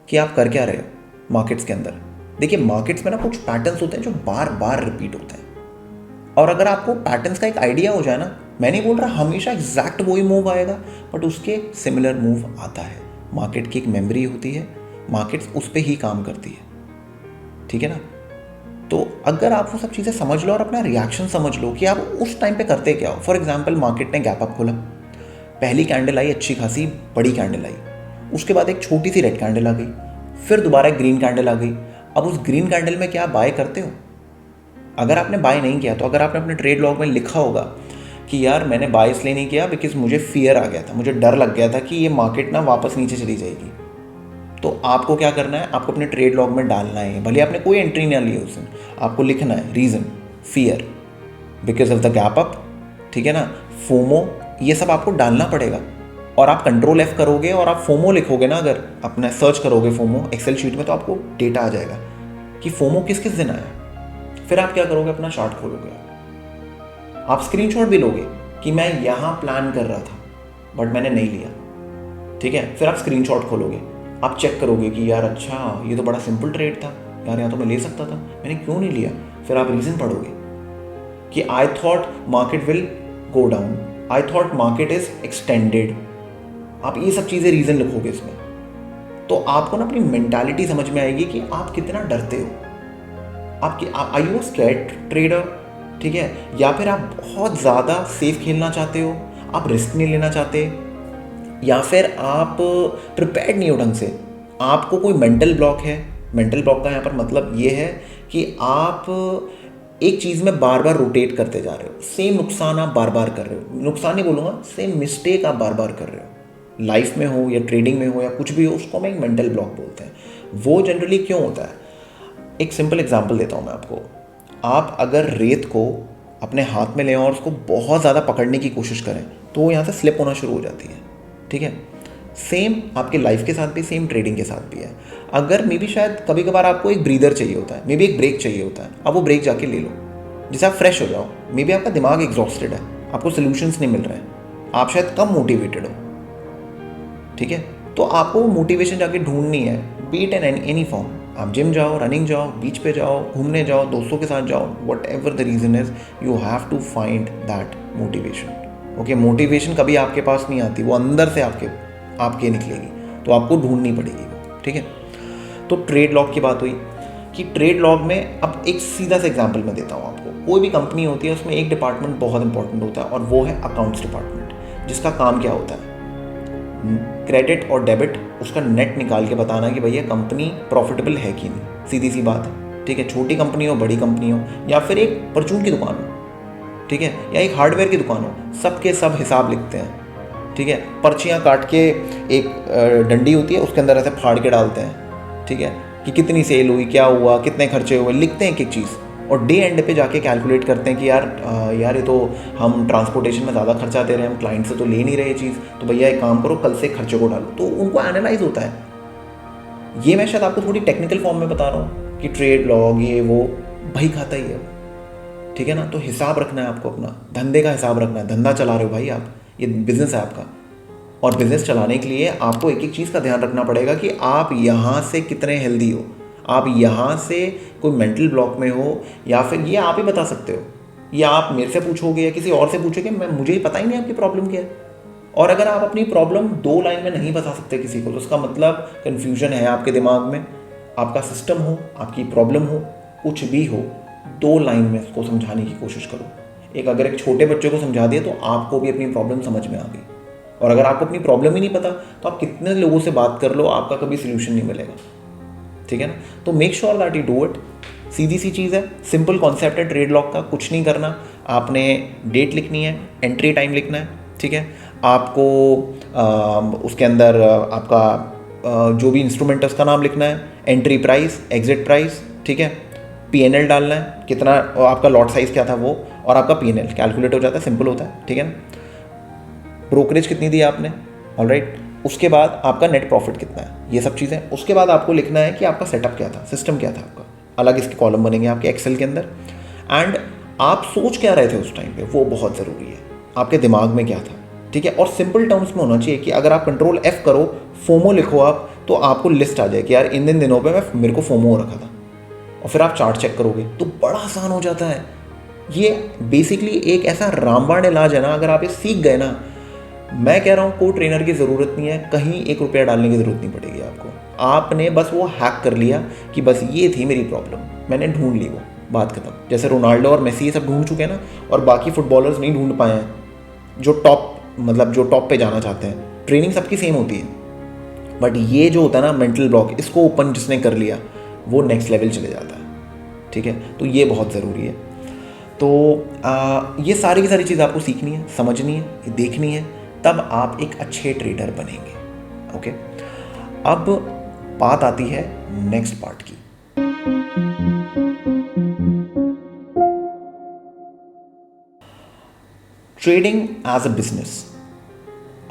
कि आप कर क्या रहे हो मार्केट्स के अंदर। देखिए, मार्केट्स में ना कुछ पैटर्न्स होते हैं जो बार बार रिपीट होते हैं, और अगर आपको पैटर्न्स का एक आइडिया हो जाए ना, मैं नहीं बोल रहा हमेशा एग्जैक्ट वही मूव आएगा, बट उसके सिमिलर मूव आता है। मार्केट की एक मेमोरी होती है, मार्केट्स उस पर ही काम करती है, ठीक है ना। तो अगर आप वो सब चीज़ें समझ लो और अपना रिएक्शन समझ लो कि आप उस टाइम पे करते क्या हो। फॉर एग्जांपल, मार्केट ने गैप अप खोला, पहली कैंडल आई, अच्छी खासी बड़ी कैंडल आई, उसके बाद एक छोटी सी रेड कैंडल आ गई, फिर दोबारा एक ग्रीन कैंडल आ गई। अब उस ग्रीन कैंडल में क्या बाय करते हो? अगर आपने बाय नहीं किया तो अगर आपने अपने ट्रेड लॉग में लिखा होगा कि यार मैंने बाय इसलिए नहीं किया बिकॉज मुझे फियर आ गया था, मुझे डर लग गया था कि ये मार्केट ना वापस नीचे चली जाएगी, तो आपको क्या करना है, आपको अपने ट्रेड लॉग में डालना है, भले आपने कोई एंट्री ना ली उस दिन, आपको लिखना है reason fear because of the gap up, ठीक है ना, फोमो, ये सब आपको डालना पड़ेगा। और आप कंट्रोल F करोगे और आप फोमो लिखोगे ना, अगर अपना सर्च करोगे फोमो एक्सेल शीट में, तो आपको डेटा आ जाएगा कि फोमो किस किस दिन आया। फिर आप क्या करोगे, अपना चार्ट खोलोगे, आप स्क्रीनशॉट भी लोगे कि मैं यहाँ प्लान कर रहा था बट मैंने नहीं लिया, ठीक है। फिर आप स्क्रीनशॉट खोलोगे, आप चेक करोगे कि यार अच्छा ये तो बड़ा सिंपल ट्रेड था यार, यहाँ तो मैं ले सकता था, मैंने क्यों नहीं लिया। फिर आप रीज़न पढ़ोगे कि I thought market will go down, I thought market is extended. आप ये सब चीज़ें रीज़न लिखोगे इसमें, तो आपको ना अपनी मेंटालिटी समझ में आएगी कि आप कितना डरते हो, आर यू स्कैर्ड ट्रेडर, ठीक है, या फिर आप बहुत ज़्यादा सेफ खेलना चाहते हो, आप रिस्क नहीं लेना चाहते, या फिर आप प्रिपेयर्ड नहीं हो ढंग से, आपको कोई मेंटल ब्लॉक है। मेंटल ब्लॉक का यहाँ पर मतलब ये है कि आप एक चीज़ में बार बार रोटेट करते जा रहे हो, सेम नुकसान आप बार बार कर रहे हो, नुकसान नहीं बोलूँगा, सेम मिस्टेक आप बार बार कर रहे हो, लाइफ में हो या ट्रेडिंग में हो या कुछ भी हो, उसको हम एक मेंटल ब्लॉक बोलते हैं। वो जनरली क्यों होता है, एक सिंपल एग्जांपल देता हूँ मैं आपको। आप अगर रेत को अपने हाथ में लें और उसको बहुत ज़्यादा पकड़ने की कोशिश करें तो वो यहाँ से स्लिप होना शुरू हो जाती है, ठीक है। सेम आपके लाइफ के साथ भी, सेम ट्रेडिंग के साथ भी है। अगर मे बी शायद कभी कभार आपको एक ब्रीदर चाहिए होता है, मे बी एक ब्रेक चाहिए होता है, अब वो ब्रेक जाके ले लो जिससे आप फ्रेश हो जाओ। मे बी आपका दिमाग एग्जॉस्टेड है, आपको सोल्यूशंस नहीं मिल रहे हैं, आप शायद कम मोटिवेटेड हो, ठीक है, तो आपको मोटिवेशन जाके ढूंढनी है, बीट इन एनी फॉर्म। आप जिम जाओ, रनिंग जाओ, बीच पे जाओ, घूमने जाओ, दोस्तों के साथ जाओ, whatever the reason is, you have to find that motivation. Okay, motivation कभी आपके पास नहीं आती, वो अंदर से आपके निकलेगी, तो आपको ढूंढनी पड़ेगी वो, ठीक है। तो ट्रेड लॉग की बात हुई कि ट्रेड लॉग में अब एक सीधा सा एग्जांपल मैं देता हूँ आपको। कोई भी कंपनी होती है उसमें एक डिपार्टमेंट बहुत इंपॉर्टेंट होता है और वो है अकाउंट्स डिपार्टमेंट। जिसका काम क्या होता है, क्रेडिट और डेबिट, उसका नेट निकाल के बताना कि भैया कंपनी प्रॉफिटेबल है कि नहीं, सीधी सी बात है, ठीक है। छोटी कंपनी हो, बड़ी कंपनी हो, या फिर एक परचून की दुकान हो, ठीक है, या एक हार्डवेयर की दुकान हो, सबके सब हिसाब लिखते हैं, ठीक है। पर्चियाँ काट के एक डंडी होती है, उसके अंदर ऐसे फाड़ के डालते हैं, ठीक है, कि कितनी सेल हुई, क्या हुआ, कितने खर्चे हुए, लिखते हैं एक एक चीज़। और डे एंड पे जाके कैलकुलेट करते हैं कि यार ये तो हम ट्रांसपोर्टेशन में ज़्यादा खर्चा दे रहे हैं, हम क्लाइंट से तो ले नहीं रहे ये चीज़, तो भैया एक काम करो, कल से खर्चे को डालो। तो उनको एनालाइज होता है। ये मैं शायद आपको थोड़ी टेक्निकल फॉर्म में बता रहा हूँ कि ट्रेड लॉग ये वो भाई खाता ही है, ठीक है ना। तो हिसाब रखना है आपको, अपना धंधे का हिसाब रखना है। धंधा चला रहे हो भाई आप, ये बिजनेस है आपका, और बिजनेस चलाने के लिए आपको एक एक चीज़ का ध्यान रखना पड़ेगा कि आप यहाँ से कितने हेल्दी हो, आप यहाँ से कोई मेंटल ब्लॉक में हो, या फिर ये आप ही बता सकते हो, या आप मेरे से पूछोगे या किसी और से पूछोगे, मुझे ही पता ही नहीं आपकी प्रॉब्लम क्या है। और अगर आप अपनी प्रॉब्लम 2 लाइन में नहीं बता सकते किसी को, तो उसका मतलब कन्फ्यूजन है आपके दिमाग में। आपका सिस्टम हो, आपकी प्रॉब्लम हो, कुछ भी हो, 2 लाइन में उसको समझाने की कोशिश करो। अगर एक छोटे बच्चे को समझा दिया तो आपको भी अपनी प्रॉब्लम समझ में आ गई। और अगर आपको अपनी प्रॉब्लम ही नहीं पता तो आप कितने लोगों से बात कर लो, आपका कभी सोल्यूशन नहीं मिलेगा, ठीक है ना। तो make sure that you do it. सीधी सी चीज़ है, सिंपल कॉन्सेप्ट है ट्रेड लॉक का, कुछ नहीं करना। आपने डेट लिखनी है, एंट्री टाइम लिखना है, ठीक है। आपको उसके अंदर आपका जो भी इंस्ट्रूमेंट है उसका नाम लिखना है, एंट्री प्राइस, एग्जिट प्राइस, ठीक है। पीएनएल डालना है, कितना आपका लॉट साइज क्या था वो, और आपका पीएनएल कैलकुलेट हो जाता है, सिंपल होता है, ठीक है ना। ब्रोकरेज कितनी दी आपने, ऑलराइट। उसके बाद आपका नेट प्रॉफिट कितना है, ये सब चीज़ें। उसके बाद आपको लिखना है कि आपका सेटअप क्या था, सिस्टम क्या था आपका, अलग इसके कॉलम बनेंगे आपके एक्सेल के अंदर। एंड आप सोच क्या रहे थे उस टाइम पे, वो बहुत ज़रूरी है, आपके दिमाग में क्या था, ठीक है। और सिंपल टर्म्स में होना चाहिए कि अगर आप कंट्रोल F करो, फोमो लिखो आप, तो आपको लिस्ट आ जाए कि यार इन दिनों पे मेरे को फोमो हो रखा था, और फिर आप चार्ट चेक करोगे तो बड़ा आसान हो जाता है। ये बेसिकली एक ऐसा रामबाण इलाज है ना, अगर आप ये सीख गए ना, मैं कह रहा हूँ कोई ट्रेनर की ज़रूरत नहीं है, कहीं 1 रुपया डालने की ज़रूरत नहीं पड़ेगी आपको। आपने बस वो हैक कर लिया कि बस ये थी मेरी प्रॉब्लम, मैंने ढूंढ ली, वो बात खत्म। जैसे रोनाल्डो और मेसी ये सब ढूंढ चुके हैं ना, और बाकी फुटबॉलर्स नहीं ढूंढ पाए हैं, जो टॉप पे जाना चाहते हैं। ट्रेनिंग सबकी सेम होती है, बट ये जो होता है ना मेंटल ब्लॉक, इसको ओपन जिसने कर लिया वो नेक्स्ट लेवल चले जाता है, ठीक है। तो ये बहुत ज़रूरी है। तो ये सारी की सारी चीज़ आपको सीखनी है, समझनी है, देखनी है, तब आप एक अच्छे ट्रेडर बनेंगे, ओके। अब बात आती है नेक्स्ट पार्ट की। Trading as a business.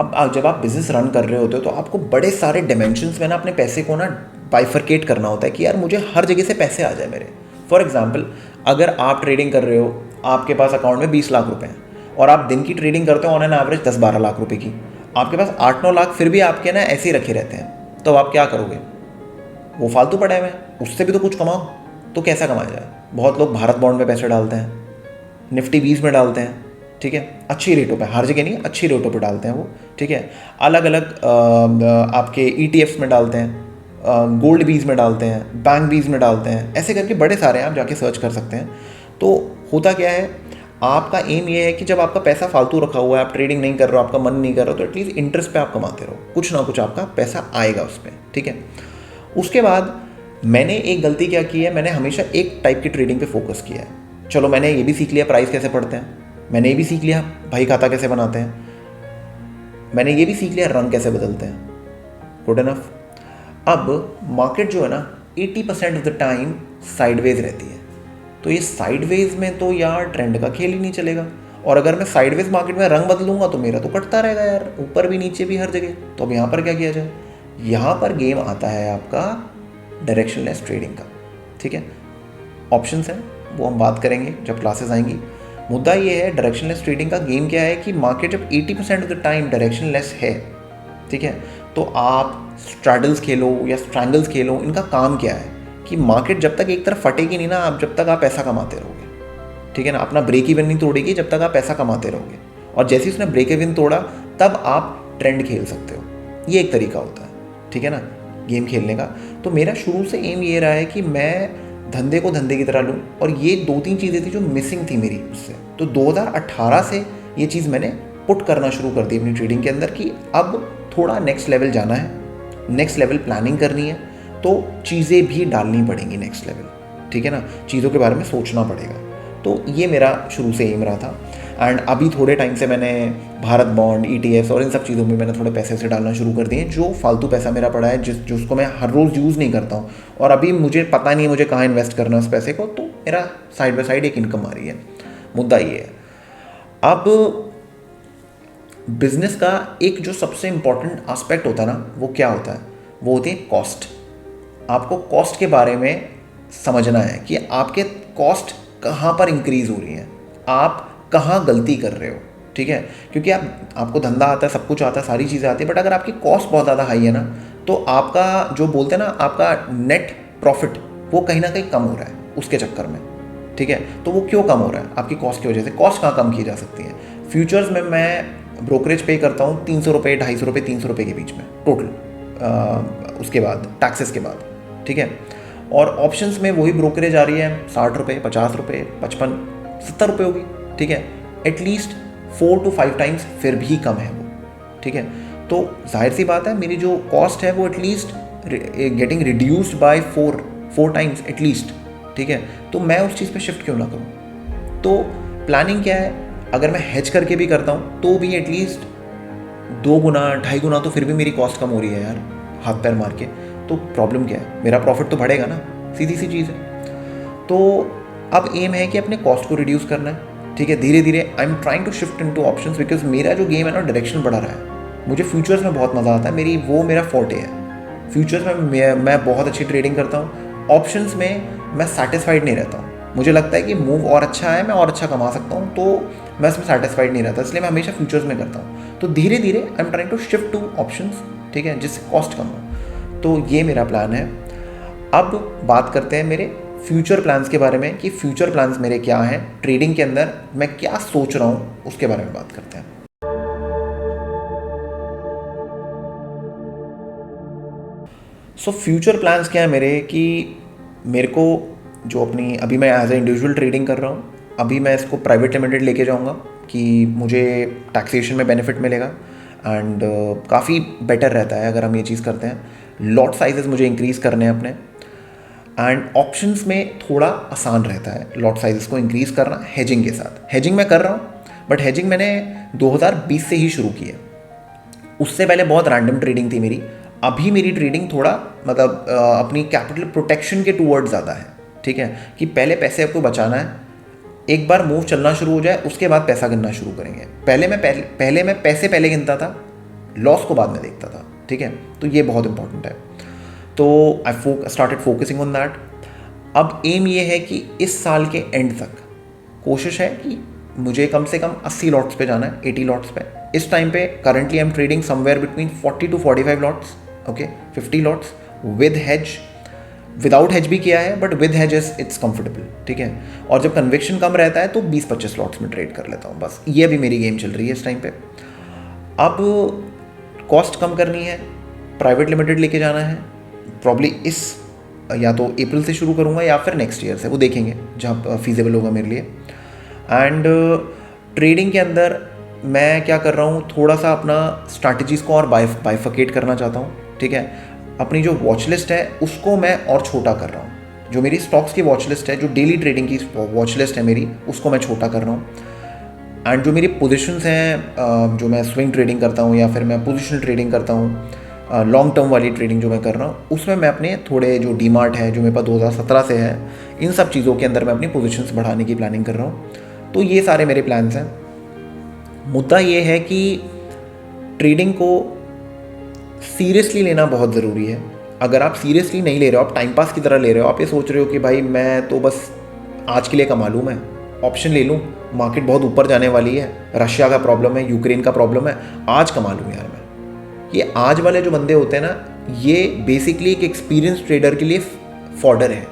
अब जब आप बिजनेस रन कर रहे होते हो तो आपको बड़े सारे डायमेंशंस में ना अपने पैसे को ना बाइफरकेट करना होता है कि यार मुझे हर जगह से पैसे आ जाए मेरे। फॉर एग्जांपल, अगर आप ट्रेडिंग कर रहे हो, आपके पास अकाउंट में 20 लाख रुपए हैं, और आप दिन की ट्रेडिंग करते हो ऑन एन एवरेज 10-12 लाख रुपए की, आपके पास 8-9 लाख फिर भी आपके ना ऐसे ही रखे रहते हैं, तो आप क्या करोगे? वो फालतू पड़े हुए हैं, उससे भी तो कुछ कमाओ। तो कैसा कमाया जाए? बहुत लोग भारत बॉन्ड में पैसे डालते हैं, निफ्टी 20 में डालते हैं, ठीक है, अच्छी रेटों पे, हर जगह नहीं, अच्छी रेटों पे डालते हैं वो, ठीक है। अलग अलग आपके ETFs में डालते हैं, गोल्ड बीज में डालते हैं, बैंक बीज में डालते हैं, ऐसे करके बड़े सारे हैं, आप जाके सर्च कर सकते हैं। तो होता क्या है, आपका एम ये है कि जब आपका पैसा फालतू रखा हुआ है, आप ट्रेडिंग नहीं कर रहे हो, आपका मन नहीं कर रहा, तो एटलीस्ट इंटरेस्ट पे आप कमाते रहो, कुछ ना कुछ आपका पैसा आएगा उस पर, ठीक है। उसके बाद मैंने एक गलती क्या की है, मैंने हमेशा एक टाइप की ट्रेडिंग पे फोकस किया है। चलो मैंने ये भी सीख लिया प्राइस कैसे पढ़ते हैं, मैंने ये भी सीख लिया भाई खाता कैसे बनाते हैं, मैंने ये भी सीख लिया रंग कैसे बदलते हैं, गुड इनफ। अब मार्केट जो है ना 80% ऑफ द टाइम साइडवेज रहती है, तो ये साइडवेज में तो यार ट्रेंड का खेल ही नहीं चलेगा। और अगर मैं साइडवेज मार्केट में रंग बदलूंगा तो मेरा तो कटता रहेगा यार, ऊपर भी नीचे भी हर जगह। तो अब यहाँ पर क्या किया जाए? यहाँ पर गेम आता है आपका डायरेक्शनलेस ट्रेडिंग का, ठीक है। ऑप्शंस हैं, वो हम बात करेंगे जब क्लासेस आएंगी। मुद्दा ये है डायरेक्शनलेस ट्रेडिंग का गेम क्या है कि मार्केट जब 80% ऑफ द टाइम डायरेक्शनलेस है, ठीक है, तो आप स्ट्रैडल्स खेलो या स्ट्रैंगल्स खेलो, इनका काम क्या है कि मार्केट जब तक एक तरफ फटेगी नहीं ना, आप जब तक आप पैसा कमाते रहोगे, ठीक है ना। अपना ब्रेक इवन नहीं तोड़ेगी जब तक आप पैसा कमाते रहोगे, और जैसे ही उसने ब्रेक इवन तोड़ा तब आप ट्रेंड खेल सकते हो। ये एक तरीका होता है, ठीक है ना, गेम खेलने का। तो मेरा शुरू से एम ये रहा है कि मैं धंधे को धंधे की तरह लूँ, और ये 2-3 चीज़ें थी जो मिसिंग थी मेरी उससे। तो 2018 से ये चीज़ मैंने पुट करना शुरू कर दी अपनी ट्रेडिंग के अंदर कि अब थोड़ा नेक्स्ट लेवल जाना है, नेक्स्ट लेवल प्लानिंग करनी है, तो चीज़ें भी डालनी पड़ेंगी नेक्स्ट लेवल, ठीक है ना, चीज़ों के बारे में सोचना पड़ेगा। तो ये मेरा शुरू से एम रहा था। एंड अभी थोड़े टाइम से मैंने भारत बॉन्ड, ETFs और इन सब चीज़ों में मैंने थोड़े पैसे से डालना शुरू कर दिए, जो फालतू पैसा मेरा पड़ा है जिसको मैं हर रोज़ यूज़ नहीं करता हूँ, और अभी मुझे पता नहीं है मुझे कहाँ इन्वेस्ट करना है उस पैसे को, तो मेरा साइड बाय साइड एक इनकम आ रही है। मुद्दा ये है, अब बिजनेस का एक जो सबसे इम्पॉर्टेंट एस्पेक्ट होता है ना, वो क्या होता है, वो होती है कॉस्ट। आपको कॉस्ट के बारे में समझना है कि आपके कॉस्ट कहाँ पर इंक्रीज़ हो रही है, आप कहाँ गलती कर रहे हो, ठीक है। क्योंकि आपको धंधा आता है, सब कुछ आता है, सारी चीज़ें आती है, बट अगर आपकी कॉस्ट बहुत ज़्यादा हाई है ना, तो आपका जो बोलते हैं ना, आपका नेट प्रॉफिट वो कहीं ना कहीं कम हो रहा है उसके चक्कर में, ठीक है। तो वो क्यों कम हो रहा है? आपकी कॉस्ट की वजह से। कॉस्ट कहाँ कम की जा सकती है? फ्यूचर्स में मैं ब्रोकरेज पे करता हूँ 300 रुपये, 250 रुपये, 300 रुपये के बीच में टोटल, उसके बाद टैक्सेस के बाद, ठीक है। और ऑप्शंस में वही ब्रोकरेज आ रही है 60 रुपये, 50 रुपये, 55, 70 रुपये होगी, ठीक है। एटलीस्ट 4 to 5 टाइम्स फिर भी कम है वो, ठीक है। तो जाहिर सी बात है, मेरी जो कॉस्ट है वो at least getting reduced by 4 times at least, ठीक है। तो मैं उस चीज़ पे शिफ्ट क्यों ना करूँ? तो प्लानिंग क्या है, अगर मैं हेज करके भी करता हूँ तो भी एटलीस्ट 2 गुना 2.5 गुना तो फिर भी मेरी कॉस्ट कम हो रही है यार, हाथ पैर मार के। तो प्रॉब्लम क्या है? मेरा प्रॉफिट तो बढ़ेगा ना, सीधी सी चीज़ है। तो अब एम है कि अपने कॉस्ट को रिड्यूस करना है, ठीक है। धीरे धीरे I am trying to shift into options, because मेरा जो गेम है ना, डायरेक्शन बढ़ा रहा है। मुझे फ्यूचर्स में बहुत मज़ा आता है, मेरा फोर्टे है। फ्यूचर्स में मैं बहुत अच्छी ट्रेडिंग करता हूँ। ऑप्शंस में मैं सेटिस्फाइड नहीं रहता हूँ, मुझे लगता है कि मूव और अच्छा है, मैं और अच्छा कमा सकता हूँ, तो मैं इसमें सेटिस्फाइड नहीं रहता, इसलिए मैं हमेशा फ्यूचर्स में करता हूँ। तो धीरे धीरे I am trying to shift to options, ठीक है, जिससे कॉस्ट कम हो। तो ये मेरा प्लान है। अब बात करते हैं मेरे फ्यूचर प्लान्स के बारे में कि फ्यूचर प्लान्स मेरे क्या हैं ट्रेडिंग के अंदर, मैं क्या सोच रहा हूँ उसके बारे में बात करते हैं। सो फ्यूचर प्लान्स क्या है मेरे, कि मेरे को जो अपनी अभी मैं एज ए इंडिविजुअल ट्रेडिंग कर रहा हूँ, अभी मैं इसको प्राइवेट लिमिटेड लेके जाऊँगा कि मुझे टैक्सेशन में बेनिफिट मिलेगा एंड काफ़ी बेटर रहता है अगर हम ये चीज़ करते हैं। लॉट साइजेस मुझे इंक्रीज़ करने हैं अपने, एंड ऑप्शंस में थोड़ा आसान रहता है लॉट साइजेस को इंक्रीज़ करना हेजिंग के साथ। हेजिंग मैं कर रहा हूँ, बट हेजिंग मैंने 2020 से ही शुरू की है, उससे पहले बहुत रैंडम ट्रेडिंग थी मेरी। अभी मेरी ट्रेडिंग थोड़ा मतलब अपनी कैपिटल प्रोटेक्शन के टूवर्ड ज़्यादा है, ठीक है, कि पहले पैसे आपको बचाना है, एक बार मूव चलना शुरू हो जाए उसके बाद पैसा गिनना शुरू करेंगे। पहले मैं पैसे पहले गिनता था, लॉस को बाद में देखता था, ठीक है। तो ये बहुत इंपॉर्टेंट है। तो I started focusing on that. अब एम ये है कि इस साल के एंड तक कोशिश है कि मुझे कम से कम 80 लॉट्स पे जाना है, 80 लॉट्स पे। इस टाइम पे currently I am trading somewhere between 40 to 45 lots, okay, 50 lots with hedge, without hedge भी किया है, but with has its comfortable, ठीक है। और जब कन्विक्शन कम रहता है तो 20-25 लॉट्स में ट्रेड कर लेता हूँ, बस ये अभी मेरी गेम चल रही है इस टाइम पे। अब कॉस्ट कम करनी है, प्राइवेट लिमिटेड लेके जाना है, प्रॉब्ली इस या तो अप्रैल से शुरू करूँगा या फिर नेक्स्ट ईयर से, वो देखेंगे जहाँ फीजेबल होगा मेरे लिए। एंड ट्रेडिंग के अंदर मैं क्या कर रहा हूँ, थोड़ा सा अपना स्ट्रैटेजीज़ को और बाइफकेट करना चाहता हूँ, ठीक है। अपनी जो वॉच लिस्ट है उसको मैं और छोटा कर रहा हूँ। जो मेरी स्टॉक्स की वॉच लिस्ट है, जो डेली ट्रेडिंग की वॉच लिस्ट है मेरी, उसको मैं छोटा कर रहा हूँ। एंड जो मेरी पोजीशंस हैं, जो मैं स्विंग ट्रेडिंग करता हूँ या फिर मैं पोजिशनल ट्रेडिंग करता हूँ, लॉन्ग टर्म वाली ट्रेडिंग जो मैं कर रहा हूँ, उसमें मैं अपने थोड़े जो डीमार्ट है जो मेरे पास 2017 से है, इन सब चीज़ों के अंदर मैं अपनी पोजीशंस बढ़ाने की प्लानिंग कर रहा हूँ। तो ये सारे मेरे प्लान्स हैं। मुद्दा ये है कि ट्रेडिंग को सीरियसली लेना बहुत ज़रूरी है। अगर आप सीरियसली नहीं ले रहे हो, आप टाइम पास की तरह ले रहे हो, आप ये सोच रहे हो कि भाई मैं तो बस आज के लिए कमा लूँ, मैं ऑप्शन ले लूँ, मार्केट बहुत ऊपर जाने वाली है, रशिया का प्रॉब्लम है, यूक्रेन का प्रॉब्लम है, आज कमा लूँ यार मैं। ये आज वाले जो बंदे होते हैं ना, ये बेसिकली एक एक्सपीरियंस ट्रेडर के लिए फॉर्डर है,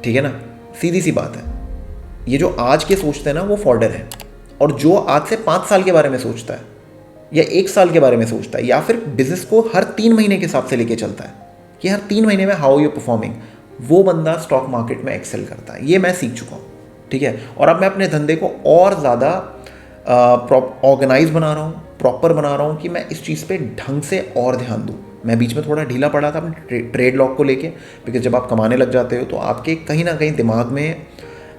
ठीक है ना, सीधी सी बात है। ये जो आज के सोचते हैं ना, वो फॉर्डर है। और जो आज से 5 साल के बारे में सोचता है या 1 साल के बारे में सोचता है, या फिर बिजनेस को हर 3 महीने के हिसाब से लेके चलता है कि हर 3 महीने में हाउ यू परफॉर्मिंग, वो बंदा स्टॉक मार्केट में एक्सेल करता है। ये मैं सीख चुका हूँ, ठीक है। और अब मैं अपने धंधे को और ज़्यादा ऑर्गेनाइज बना रहा हूँ, प्रॉपर बना रहा हूँ कि मैं इस चीज़ पे ढंग से और ध्यान दूँ। मैं बीच में थोड़ा ढीला पड़ा था अपने ट्रेड लॉक को लेके, बिकॉज जब आप कमाने लग जाते हो तो आपके कहीं ना कहीं दिमाग में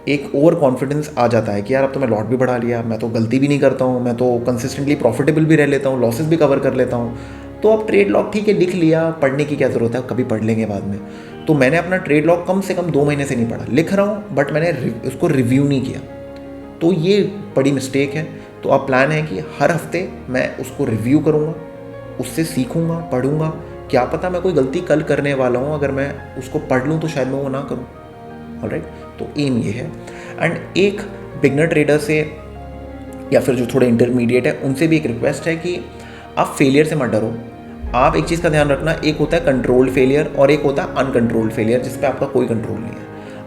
एक ओवर कॉन्फिडेंस आ जाता है कि यार अब तो मैं लॉट भी बढ़ा लिया, मैं तो गलती भी नहीं करता हूँ, मैं तो कंसिस्टेंटली प्रॉफिटेबल भी रह लेता हूँ, लॉसेस भी कवर कर लेता हूँ। तो अब ट्रेड लॉक ठीक है लिख लिया, पढ़ने की क्या ज़रूरत है, कभी पढ़ लेंगे बाद में। तो मैंने अपना ट्रेड लॉक कम से कम 2 महीने से नहीं पढ़ा, लिख रहा हूँ बट मैंने उसको रिव्यू नहीं किया। तो ये बड़ी मिस्टेक है। तो अब प्लान है कि हर हफ्ते मैं उसको रिव्यू करूँगा, उससे सीखूँगा, पढ़ूँगा। क्या पता मैं कोई गलती कल करने वाला हूँ, अगर मैं उसको पढ़ लूँ तो शायद मैं वो ना करूँ। ऑलराइट, तो एम ये है। एंड एक बिगनर ट्रेडर से या फिर जो थोड़े इंटरमीडिएट है उनसे भी एक रिक्वेस्ट है कि आप फेलियर से मत डरो। आप एक चीज़ का ध्यान रखना, एक होता है कंट्रोल्ड फेलियर और एक होता है अनकंट्रोल्ड फेलियर, जिस पे आपका कोई कंट्रोल नहीं है।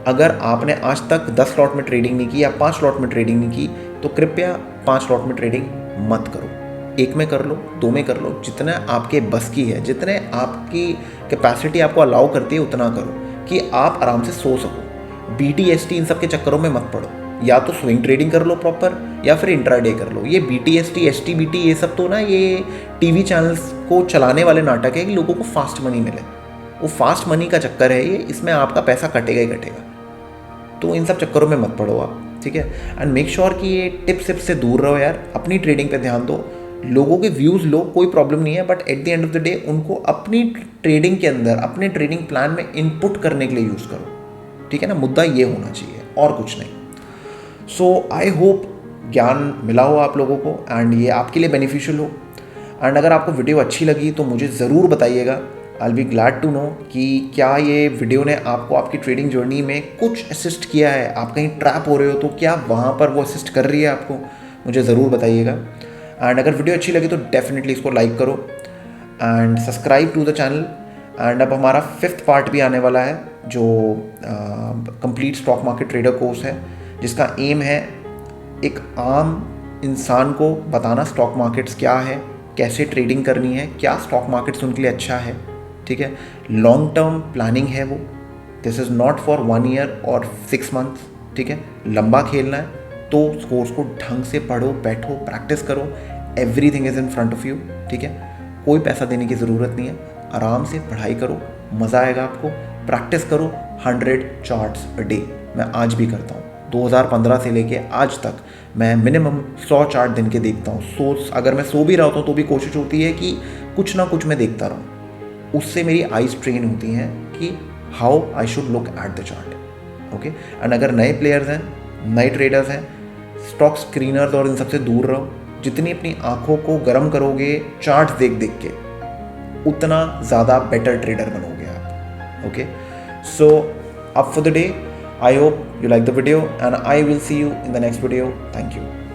अगर आपने आज तक 10 लॉट में ट्रेडिंग नहीं की या 5 लॉट में ट्रेडिंग नहीं की तो कृपया 5 लॉट में ट्रेडिंग मत करो। 1 में कर लो, 2 में कर लो, जितना आपके बस की है, जितने आपकी कैपेसिटी आपको अलाउ करती है उतना करो कि आप आराम से सो सको। BTST इन सब के चक्करों में मत पड़ो। या तो स्विंग ट्रेडिंग कर लो प्रॉपर या फिर इंट्राडे कर लो। ये BTST STBT ये सब तो ना ये टीवी चैनल्स को चलाने वाले नाटक है कि लोगों को फास्ट मनी मिले। वो फास्ट मनी का चक्कर है ये, इसमें आपका पैसा कटेगा ही कटेगा। तो इन सब चक्करों में मत पड़ो आप, ठीक है। एंड मेक श्योर कि ये टिप्स से दूर रहो यार, अपनी ट्रेडिंग पे ध्यान दो। लोगों के व्यूज़ लो, कोई प्रॉब्लम नहीं है, but at the end of the day उनको अपनी ट्रेडिंग के अंदर, अपने ट्रेडिंग प्लान में इनपुट करने के लिए यूज़ करो, ठीक है ना। मुद्दा ये होना चाहिए और कुछ नहीं। सो आई होप ज्ञान मिला हो आप लोगों को एंड ये आपके लिए बेनिफिशियल हो। एंड अगर आपको वीडियो अच्छी लगी तो मुझे ज़रूर बताइएगा। आई बी ग्लैड टू नो कि क्या ये वीडियो ने आपको आपकी ट्रेडिंग जर्नी में कुछ असिस्ट किया है। आप कहीं ट्रैप हो रहे हो तो क्या वहाँ पर वो असिस्ट कर रही है आपको, मुझे ज़रूर बताइएगा। एंड अगर वीडियो अच्छी लगी तो डेफिनेटली इसको लाइक करो and subscribe to the channel. And अब हमारा 5th पार्ट भी आने वाला है जो complete stock market trader course है, जिसका एम है एक आम इंसान को बताना स्टॉक मार्केट्स क्या है, कैसे ट्रेडिंग करनी है, क्या स्टॉक मार्केट्स उनके लिए अच्छा है, ठीक है। लॉन्ग टर्म प्लानिंग है वो, this is not for 1 year और 6 मंथ्स, ठीक है। लंबा खेलना है तो कोर्स को ढंग से पढ़ो, बैठो, प्रैक्टिस करो। Everything is in front of you, ठीक है। कोई पैसा देने की ज़रूरत नहीं है, आराम से पढ़ाई करो, मज़ा आएगा आपको। प्रैक्टिस करो 100 चार्ट्स अ डे। मैं आज भी करता हूँ, 2015 से लेके आज तक मैं मिनिमम 100 चार्ट दिन के देखता हूँ। अगर मैं सो भी रहा होता हूँ तो भी कोशिश होती है कि कुछ ना कुछ मैं देखता रहूँ। उससे मेरी आईज ट्रेन होती हैं कि how I should look at the chart, okay. And अगर नए प्लेयर्स हैं, नए ट्रेडर्स हैं, स्टॉक स्क्रीनर्स और इन सबसे दूर रहो। जितनी अपनी आंखों को गर्म करोगे चार्ट देख देख के, उतना ज़्यादा बेटर ट्रेडर बनोगे आप, okay. So up for the day. I hope you like the video and I will see you in the next video. Thank you.